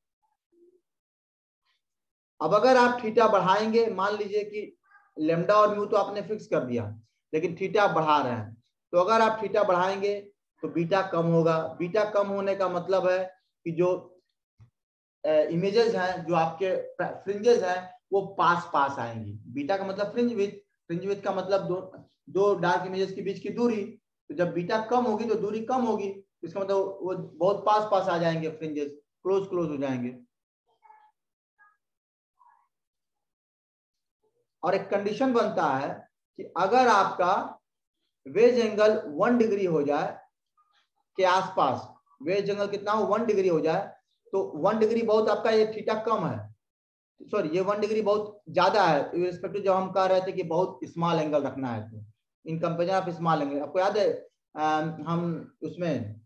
अब अगर आप थीटा बढ़ाएंगे, मान लीजिए कि लेमडा और म्यू तो आपने फिक्स कर दिया, लेकिन थीटा बढ़ा रहे हैं, तो अगर आप थीटा बढ़ाएंगे तो बीटा कम होगा। बीटा कम होने का मतलब है कि जो इमेजेस हैं, जो आपके फ्रिंजेस हैं, वो पास पास आएंगी। बीटा का मतलब फ्रिंज विड्थ, फ्रिंज विड्थ का मतलब दो डार्क इमेजेस के बीच की दूरी। तो जब बीटा कम होगी तो दूरी कम होगी, इसका मतलब वो बहुत पास पास आ जाएंगे, फ्रिंजेस क्लोज क्लोज हो जाएंगे। और एक कंडीशन बनता है कि अगर आपका वेज एंगल 1 डिग्री हो जाए के आसपास, वेज एंगल कितना हो, 1 डिग्री हो जाए, तो 1 डिग्री बहुत आपका ये थीटा कम है, सॉरी ये 1 डिग्री बहुत ज्यादा है रिस्पेक्ट टू जब हम कह रहे थे कि बहुत स्मॉल एंगल रखना है, तो in comparison of small angle. आपको याद है हम उसमें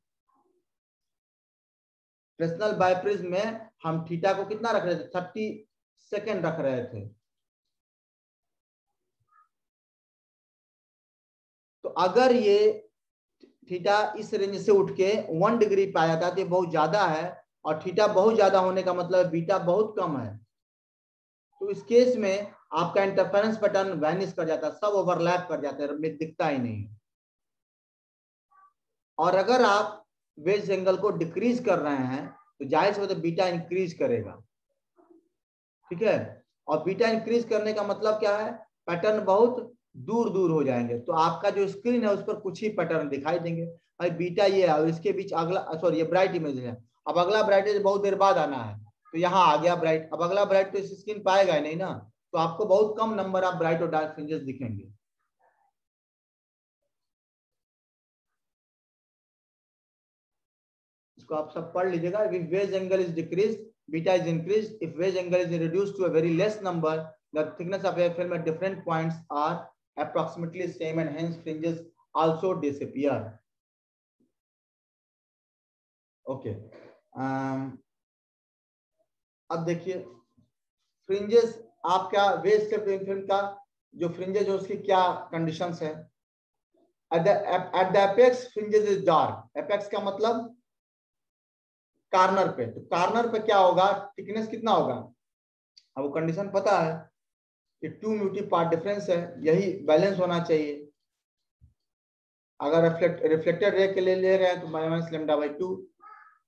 फ्रेस्नेल बायप्रिज्म में हम थीटा को कितना रख रहे थे, 30 सेकेंड रख रहे थे। तो अगर ये थीटा इस रेंज से उठ के 1 डिग्री पे आ जाता है तो ये बहुत ज्यादा है, और थीटा बहुत ज्यादा होने का मतलब बीटा बहुत कम है। तो इस केस में आपका इंटरफेरेंस पैटर्न वैनिश कर जाता है, सब ओवरलैप कर जाते हैं, दिखता ही नहीं। और अगर आप वेज एंगल को डिक्रीज कर रहे हैं तो जाहिर सी बात है बीटा इंक्रीज करेगा, ठीक है। और बीटा इंक्रीज करने का मतलब क्या है, पैटर्न बहुत दूर दूर हो जाएंगे, तो आपका जो स्क्रीन है उस पर कुछ ही पैटर्न दिखाई देंगे। भाई बीटा ये है और इसके बीच अगला, सॉरी ये ब्राइट इमेज है, अब अगला ब्राइट इमेज बहुत देर बाद आना है, तो यहाँ आ गया ब्राइट, अब अगला ब्राइट तो इस स्क्रीन पाएगा ही नहीं ना, तो आपको बहुत कम नंबर ऑफ ब्राइट और डार्क फ्रिंजेस दिखेंगे। इसको आप सब पढ़ लीजिएगा। If wedge angle is decrease, beta is increase. If wedge angle is reduced to a very less number, the thickness of a film at different points are approximately same and hence fringes also disappear. Okay. अब देखिए fringes आपका veg से film का जो fringes है उसकी क्या conditions है। at the apex fringes is dark. apex का मतलब कार्नर पे, तो कार्नर पे क्या होगा, थिकनेस कितना होगा, अब वो कंडीशन पता है कि 2 म्यूटी पार्ट डिफरेंस है, यही बैलेंस होना चाहिए। अगर रिफ्लेक्टेड रे के लिए ले रहे हैं तो minus lambda by 2,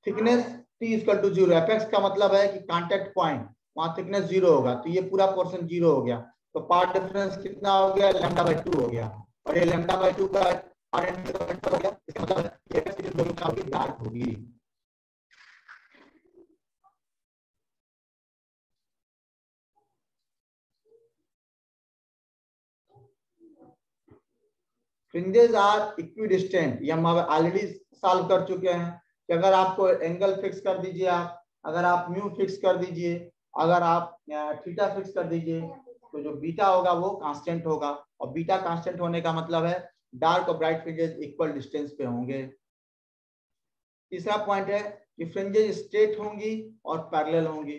thickness t equal to 0। Apex का मतलब है कि कांटेक्ट पॉइंट, वहां थिकनेस 0 होगा, तो ये पूरा पोर्शन 0 हो गया, तो पार्ट डिफरेंस कितना हो गया, लैम्डा बाई 2 हो गया, और ये लैम्डा बाई 2 का हो गया, इसका मतलब ये एपेक्स की जो काफी डार्क होगी। फ्रिंजेस आर इक्विडिस्टेंट, ये हम ऑलरेडी सॉल्व कर चुके हैं कि अगर आपको एंगल फिक्स कर दीजिए, आप अगर आप म्यू फिक्स कर दीजिए, अगर आप थीटा फिक्स कर दीजिए, तो जो बीटा होगा वो कांस्टेंट होगा, और बीटा कांस्टेंट होने का मतलब है डार्क और ब्राइट फ्रिंजेस इक्वल डिस्टेंस पे होंगे। तीसरा पॉइंट है कि फ्रिंजेस स्ट्रेट होंगी और पैरेलल होंगी।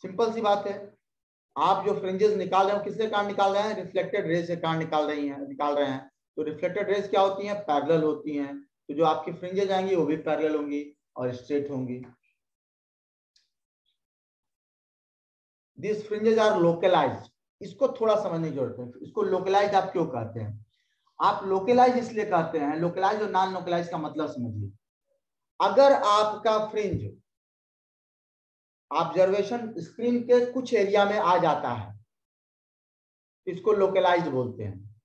सिंपल सी बात है, आप जो फ्रिंजेस निकाल रहे हो किससे कारण निकाल रहे हैं, रिफ्लेक्टेड रेज से कारण निकाल रहे हैं। तो रिफ्लेक्टेड रेज क्या होती हैं, पैरेलल होती हैं, तो जो आपकी फ्रिंजेस आएंगी वो भी पैरेलल होंगी और स्ट्रेट होंगी। दिस फ्रिंजेस आर लोकलाइज्ड, इसको थोड़ा समझने की जरूरत है, इसको लोकलाइज्ड आप क्यों कहते हैं। आप लोकलाइज इसलिए कहते हैं, लोकलाइज और नॉन लोकलाइज का मतलब समझिए। अगर आपका फ्रिंज ऑब्जर्वेशन स्क्रीन के कुछ एरिया में आ जाता है, इसको लोकलाइज्ड बोलते हैं,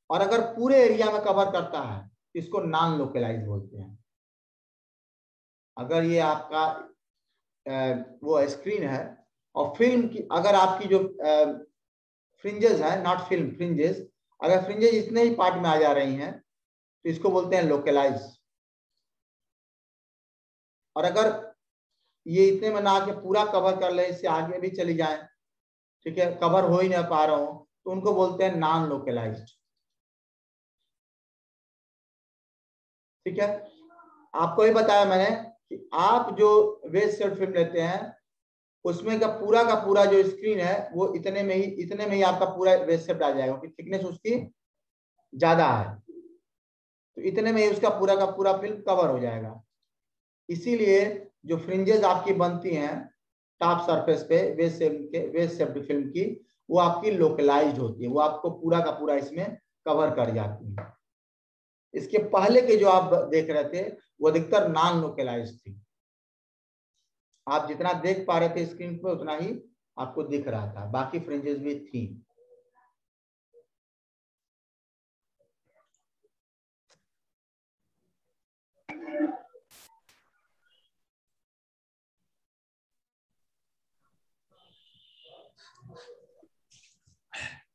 और अगर पूरे एरिया में कवर करता है इसको नॉन लोकलाइज्ड बोलते हैं। अगर ये आपका वो स्क्रीन है और फिल्म की, अगर आपकी जो फ्रिंजेस है, नॉट फिल्म, फ्रिंजेस, अगर फ्रिंजेस इतने ही पार्ट में आ जा रही हैं तो इसको बोलते हैं लोकलाइज। और अगर ये इतने में ना आके पूरा कवर कर ले, इससे आगे भी चली जाए, ठीक है, कवर हो ही नहीं पा रहा हूं, तो उनको बोलते हैं नॉन लोकलाइज्ड। ठीक है, आपको ही बताया मैंने कि आप जो वेज शेड फिल्म लेते हैं उसमें का पूरा जो स्क्रीन है वो इतने में ही आपका पूरा वेज शेड आ जाएगा, क्योंकि थिकनेस उसकी ज्यादा है। तो इतने में ही उसका पूरा का पूरा फिल्म कवर हो जाएगा। इसीलिए जो फ्रिंजेस आपकी बनती हैं टॉप सरफेस पे वेज शेप्ड फिल्म की, वो आपकी लोकलाइज्ड होती है, वो आपको पूरा का पूरा इसमें कवर कर जाती है। इसके पहले के जो आप देख रहे थे वो अधिकतर नॉन लोकलाइज्ड थी। आप जितना देख पा रहे थे स्क्रीन पे उतना ही आपको दिख रहा था, बाकी फ्रिंजेस भी थी।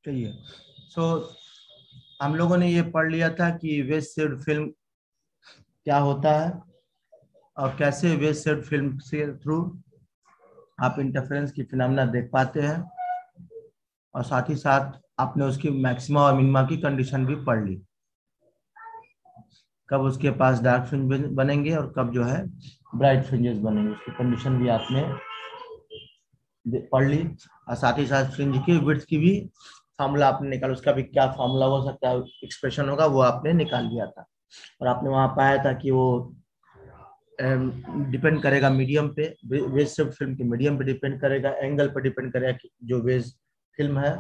चलिए, हम लोगों ने ये पढ़ लिया था कि वेज शेप्ड फिल्म क्या होता है और कैसे वेज शेप्ड फिल्म से थ्रू आप इंटरफेरेंस की फिनोमेना देख पाते हैं, और साथ ही साथ आपने उसकी मैक्सिमा और मिनिमा की कंडीशन भी पढ़ ली, कब उसके पास डार्क फ्रिंज बनेंगे और कब जो है ब्राइट फ्रिंजेस बनेंगे, उसकी कंडीशन भी आपने पढ़ ली। और साथ ही साथ फ्रिंज की विड्थ की भी फार्मूला आपने निकाला, उसका भी क्या फार्मूला हो सकता है, एक्सप्रेशन होगा, वो आपने निकाल लिया था। और आपने वहां पाया था कि वो डिपेंड करेगा मीडियम पे, वेज शेप्ड फिल्म के मीडियम पे डिपेंड करेगा, एंगल पे डिपेंड करेगा कि जो वेज फिल्म है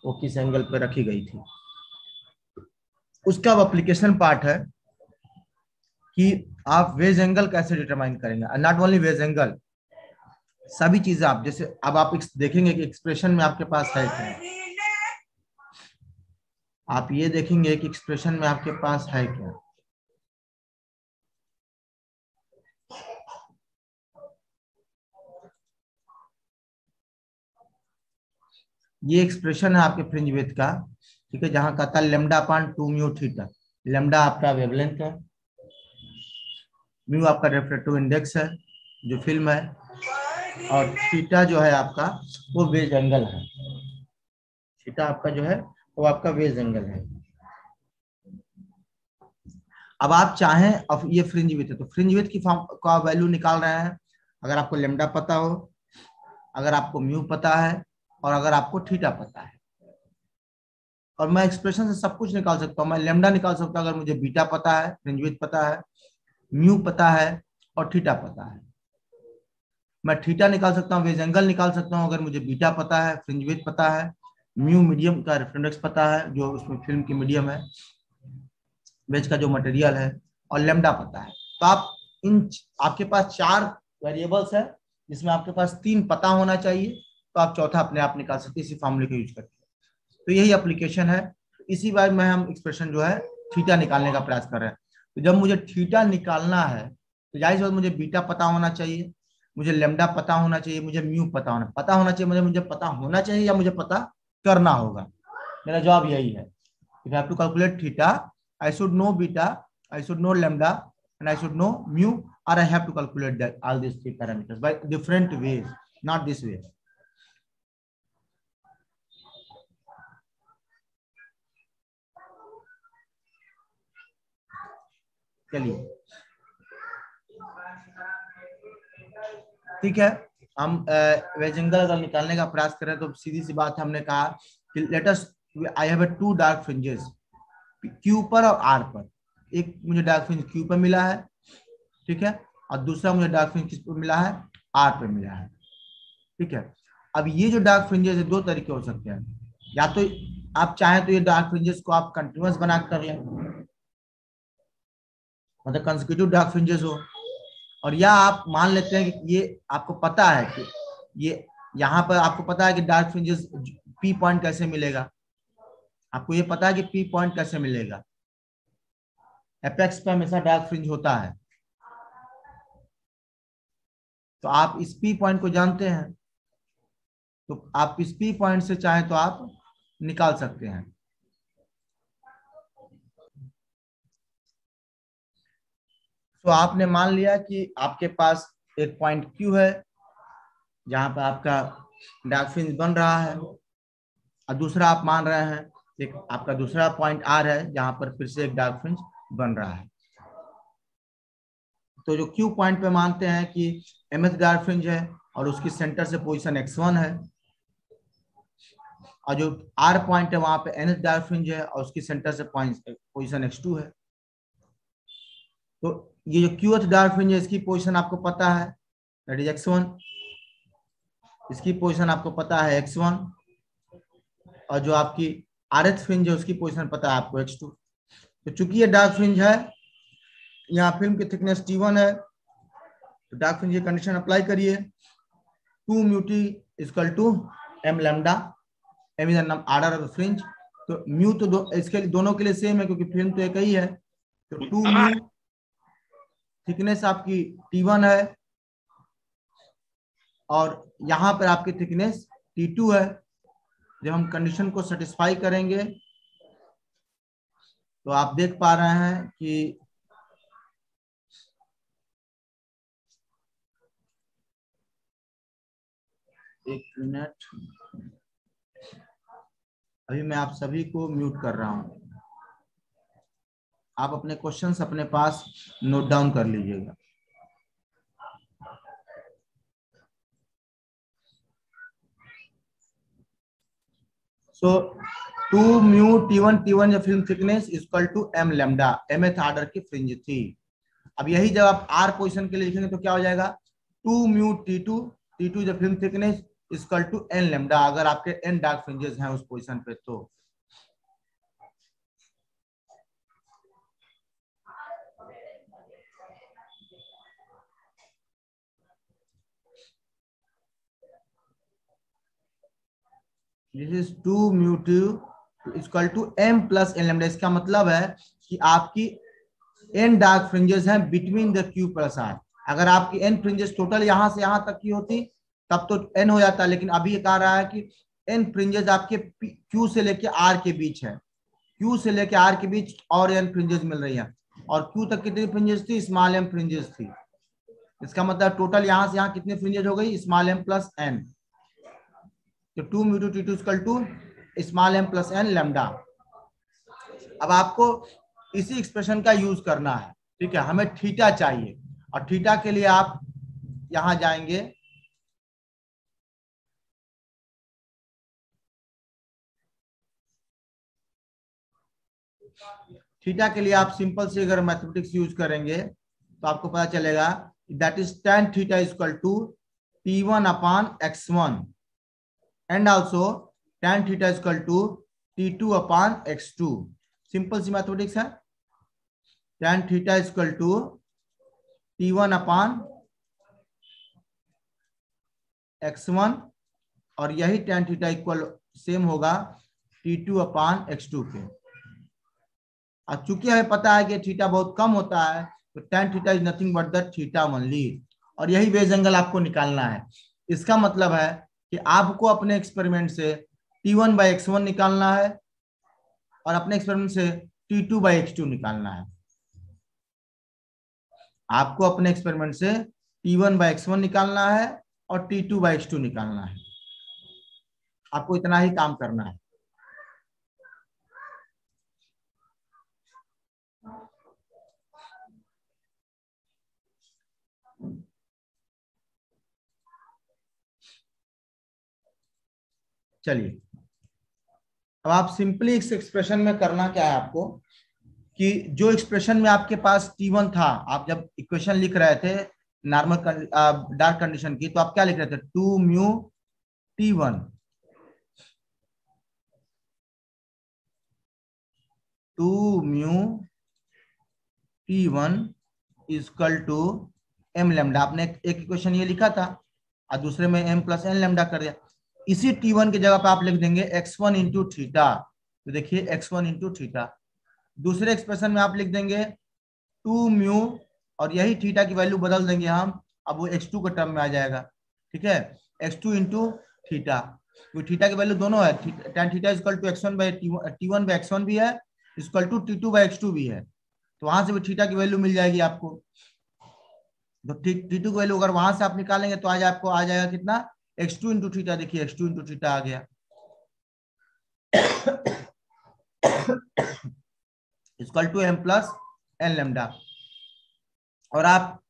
वो किस एंगल पे रखी गई थी। उसका एप्लीकेशन पार्ट है कि आप वेज एंगल कैसे डिटरमाइन करेंगे, नॉट ओनली वेज एंगल, सभी चीजें आप जैसे अब आप देखेंगे कि एक्सप्रेशन में आपके पास है क्या, आप ये देखेंगे कि एक्सप्रेशन में आपके पास है क्या। ये एक्सप्रेशन है आपके फ्रिंज विड्थ का, ठीक है, जहां कहता है लेमडा अपान 2 म्यू थीटा। लेमडा आपका वेवलेंथ है, म्यू आपका रिफ्रैक्टिव इंडेक्स है जो फिल्म है, और थीटा जो है आपका वो वेज एंगल है। थीटा आपका जो है वो आपका वेज एंगल है। अब आप चाहें, अब ये फ्रिंज विड्थ है तो फ्रिंज विड्थ की का वैल्यू निकाल रहे हैं, अगर आपको लेमडा पता हो, अगर आपको म्यू पता है, और अगर आपको थीटा पता है, और मैं एक्सप्रेशन से सब कुछ निकाल सकता हूँ। मैं लेमडा निकाल सकता हूँ अगर मुझे बीटा पता है, फ्रिंज विड्थ पता है, म्यू पता है और थीटा पता है। मैं थीटा निकाल सकता हूँ, वेज एंगल निकाल सकता हूँ अगर मुझे बीटा पता है, फ्रिंज विड्थ पता है, म्यू मीडियम का रेफरेंस पता है जो उसमें फिल्म की मीडियम है, वेज का जो मटेरियल है, और लेमडा पता है। तो आप आपके पास 4 वेरिएबल्स है जिसमें आपके पास 3 पता होना चाहिए, तो आप चौथा अपने आप निकाल सकते हैं इसी फॉर्मूले को यूज करके। तो यही एप्लीकेशन है। इसी बार में हम एक्सप्रेशन जो है थीटा निकालने का प्रयास कर रहे हैं। तो जब मुझे थीटा निकालना है तो जाहिर सी बात मुझे बीटा पता होना चाहिए, मुझे लेमडा पता होना चाहिए, मुझे म्यू पता होना चाहिए, मुझे पता होना चाहिए या मुझे पता करना होगा। मेरा जवाब यही है, if I have to calculate theta, I should know beta, I should know lambda, and I should know mu, or I have to calculate that all these 3 parameters by different ways, not this way. चलिए ठीक है, हम veg angle अगर निकालने का प्रयास करें तो सीधी सी बात है, हमने कहा कि let us I have 2 dark fringes Q पर और आर पर। एक मुझे डार्क फ्रिंज क्यू पर मिला है, ठीक है, और दूसरा मुझे डार्क फ्रिंज किस पर मिला है, आर पर मिला है, ठीक है। अब ये जो डार्क फ्रिंजेस है 2 तरीके हो सकते हैं, या तो आप चाहें तो ये डार्क फ्रिंजेस को आप कंटिन्यूअस बना कर लें, मतलब कंसेक्यूटिव डार्क फ्रिंजेस हो, और या आप मान लेते हैं कि ये आपको पता है कि ये यहाँ पर आपको पता है कि डार्क फ्रिंजेस पी पॉइंट कैसे मिलेगा, आपको ये पता है कि पी पॉइंट कैसे मिलेगा, एपेक्स पे हमेशा डार्क फ्रिंज होता है, तो आप इस पी पॉइंट को जानते हैं, तो आप इस पी पॉइंट से चाहें तो आप निकाल सकते हैं। तो आपने मान लिया कि आपके पास एक पॉइंट क्यू है जहां पर आपका डार्क फ्रिंज बन रहा है, और दूसरा आप मान रहे हैं एक आपका दूसरा पॉइंट आर है जहां पर फिर से एक डार्क फ्रिंज बन रहा है। तो जो क्यू पॉइंट पे मानते हैं कि mth डार्क फ्रिंज है और उसकी सेंटर से पोजीशन x1 है, और जो आर पॉइंट है वहां पे nth डार्क फ्रिंज है और उसकी सेंटर से पोजीशन x2 है। तो ये जो क्यूथ डार्क फ्रिंज है इसकी पोजीशन आपको पता है, दैट इज x1, इसकी पोजीशन आपको पता है x1, और जो आपकी आरएथ फ्रिंज है उसकी पोजीशन पता है आपको x2। तो चूंकि ये डार्क फ्रिंज है, यहाँ फिल्म की थिकनेस T1 है, तो डार्क फ्रिंज की कंडीशन अप्लाई करिए, 2 mu t equal to m lambda, m is the order of the fringe. तो म्यू तो इसके दोनों के लिए सेम है क्योंकि फिल्म तो एक ही है। तो 2 म्यू थिकनेस आपकी T1 है और यहाँ पर आपकी थिकनेस T2 है। जब हम कंडीशन को सेटिस्फाई करेंगे तो आप देख पा रहे हैं कि एक मिनट, अभी मैं आप सभी को म्यूट कर रहा हूं, आप अपने क्वेश्चंस अपने पास नोट डाउन कर लीजिएगा। सो 2 म्यू T1 जो film thickness equal to m lambda, mth order की फ्रिंज थी। अब यही जब आप r पोजीशन के लिए लिखेंगे तो क्या हो जाएगा, 2 म्यू T2 जो film thickness equal to n lambda, अगर आपके n डार्क फ्रिंजेस हैं उस पोजीशन पे। तो this is 2 mu T equal to m plus n lambda. इसका मतलब है कि आपकी n डार्क फ्रिंजेस हैं between the q plus r। अगर आपकी n फ्रिंजेस टोटल यहां से यहां तक की होती तब तो n हो जाता, लेकिन अभी ये कह रहा है कि n फ्रिंजेस आपके q से लेके r के बीच है, q से लेके r के बीच और n फ्रिंजेस मिल रही है, और q तक कितनी फ्रिंजेस थी, स्मॉल m फ्रिंजेस थी। इसका मतलब टोटल यहां से यहां कितनी फ्रिंजेस हो गई, स्मॉल m प्लस n। तो 2 mu T2 equal to small m plus n lambda. अब आपको इसी एक्सप्रेशन का यूज करना है, ठीक है। हमें थीटा चाहिए और थीटा के लिए आप यहां जाएंगे, थीटा के लिए आप सिंपल से अगर मैथमेटिक्स यूज करेंगे तो आपको पता चलेगा that is tan theta equal to T1 upon x1 and also tan theta equal to T2 upon x2। Simple सी मैथमेटिक्स है। tan theta equal to T1 upon x1 और यही tan थीटा इक्वल सेम होगा T2 upon x2 के। और चूंकि हमें पता है कि थीटा बहुत कम होता है तो tan theta is nothing but the theta only, और यही बेस एंगल आपको निकालना है। इसका मतलब है कि आपको अपने एक्सपेरिमेंट से T1 बाई x1 निकालना है और अपने एक्सपेरिमेंट से T2 बाई x2 निकालना है। आपको अपने एक्सपेरिमेंट से T1 बाई x1 निकालना है और T2 बाई x2 निकालना है। आपको इतना ही काम करना है। चलिए, अब आप सिंपली इस एक्सप्रेशन में करना क्या है आपको कि जो एक्सप्रेशन में आपके पास T1 था, आप जब इक्वेशन लिख रहे थे नॉर्मल डार्क कंडीशन की, तो आप क्या लिख रहे थे, 2 mu T1 2 mu T1 equal to m lambda. आपने एक इक्वेशन ये लिखा था और दूसरे में m प्लस n लैम्डा कर दिया। इसी T1 की जगह पे आप लिख देंगे x1 इंटू थीटा। तो देखिए x1 इंटू थीटा। दूसरे एक्सप्रेशन में आप लिख देंगे 2 म्यू और यही थीटा की वैल्यू बदल देंगे हम, अब वो x2 के टर्म में आ जाएगा, ठीक है, x2 इंटू थीटा। तो थीटा की वैल्यू दोनों है, tan theta equal to x1 by T1 by x1 भी है, equal to T2 by x2 भी है। तो वहां से भी थीटा की वैल्यू मिल जाएगी आपको। तो T2 की वैल्यू अगर वहां से आप निकालेंगे तो आज आपको आ जाएगा कितना, x2 इंटू थीटा। देखिए x2 इंटू थीटा आ गया equal to m plus n lambda. और आप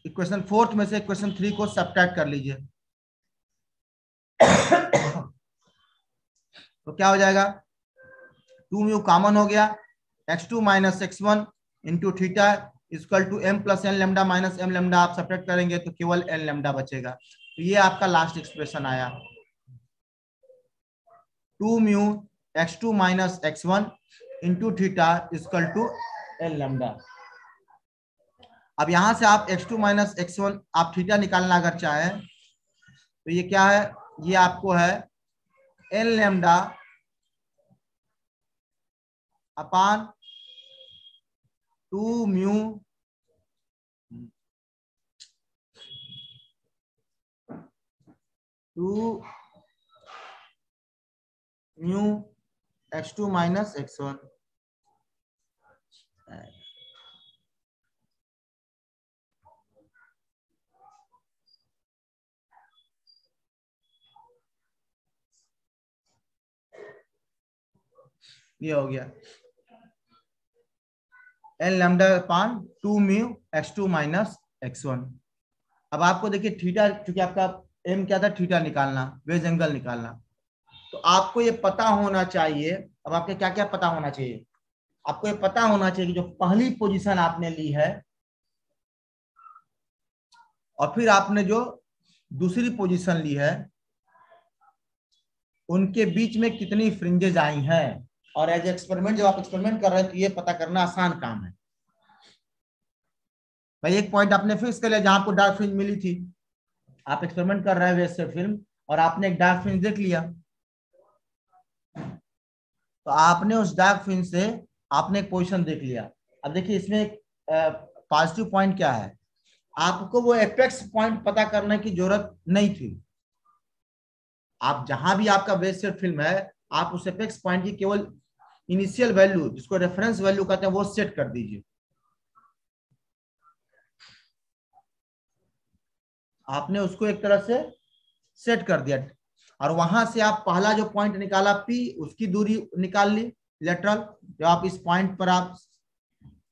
इक्वेशन 4 में से इक्वेशन 3 को सब्ट्रैक्ट कर लीजिए तो क्या हो जाएगा, 2 म्यू कॉमन हो गया, x2 minus x1 into theta equal to m plus n lambda minus m lambda, आप सब्ट्रैक्ट करेंगे तो केवल एन लेमडा बचेगा। तो ये आपका लास्ट एक्सप्रेशन आया 2 mu x2 minus x1 into theta equal to n lambda. अब यहां से आप x2 माइनस x1 आप थीटा निकालना अगर चाहें तो ये क्या है, ये आपको है एन लेमडा अपान 2 म्यू x2 माइनस x1। ये हो गया एन लैम्डा अपान 2 म्यू x2 माइनस x1। अब आपको देखिए थीटा, क्योंकि आपका एम क्या था, थीटा निकालना, वेज एंगल निकालना, तो आपको ये पता होना चाहिए। अब आपके क्या क्या पता होना चाहिए, आपको ये पता होना चाहिए कि जो पहली पोजीशन आपने ली है और फिर आपने जो दूसरी पोजीशन ली है उनके बीच में कितनी फ्रिंजेज आई हैं। और एज एक्सपेरिमेंट जब आप एक्सपेरिमेंट कर रहे हैं तो ये पता करना आसान काम है भाई। एक पॉइंट आपने फिक्स कर लिया जहां आपको डार्क फ्रिंज मिली थी, आप एक्सपेरिमेंट कर रहे हैं वैसे फिल्म और आपने एक डार्क फ्रिंज देख लिया, तो आपने उस डार्क फ्रिंज से आपने एक पोजीशन देख लिया। अब देखिए इसमें एक पॉजिटिव पॉइंट क्या है, आपको वो एपेक्स पॉइंट पता करने की जरूरत नहीं थी। आप जहां भी आपका वेज सेट फिल्म है, आप उस एपेक्स पॉइंट की केवल इनिशियल वैल्यू, जिसको रेफरेंस वैल्यू कहते हैं, वो सेट कर दीजिए। आपने उसको एक तरह से सेट कर दिया और वहां से आप पहला जो पॉइंट निकाला P, उसकी दूरी निकाल ली लेटरल। जो आप इस पॉइंट पर आप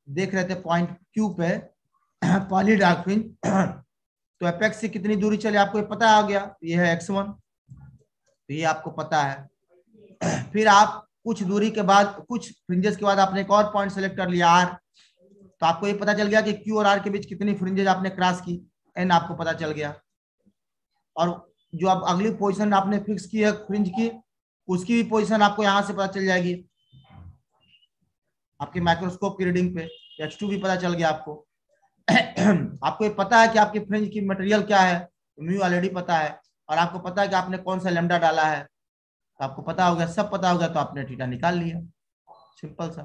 देख रहे थे पॉइंट Q पे पहली डार्क फ्रिंज, तो एपेक्स से कितनी दूरी चले आपको ये पता आ गया, ये है x1, तो ये आपको पता है। फिर आप कुछ दूरी के बाद, कुछ फ्रिंजेस के बाद आपने एक और पॉइंट सेलेक्ट कर लिया R, तो आपको ये पता चल गया कि Q और R के बीच कितनी फ्रिंजेस आपने क्रॉस की, N आपको पता चल गया। और जो आप अगली पोजीशन आपने फिक्स की है फ्रिंज की, उसकी भी पोजीशन आपको यहां से पता चल जाएगी आपके माइक्रोस्कोप की रीडिंग पे, x2 भी पता चल गया आपको। आपको ये पता है कि आपकी फ्रिंज की मटेरियल क्या है, म्यू ऑलरेडी पता है, और आपको पता है कि आपने कौन सा लेमडा डाला है, तो आपको पता हो गया, सब पता हो गया, तो आपने थीटा निकाल लिया, सिंपल सा।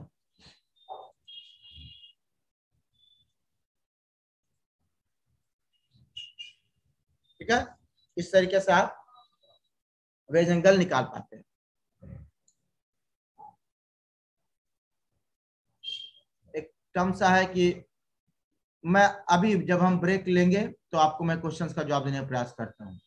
ठीक है, इस तरीके से आप वेज एंगल निकाल पाते हैं। एक टर्म सा है कि मैं अभी जब हम ब्रेक लेंगे तो आपको मैं क्वेश्चंस का जवाब देने का प्रयास करता हूं।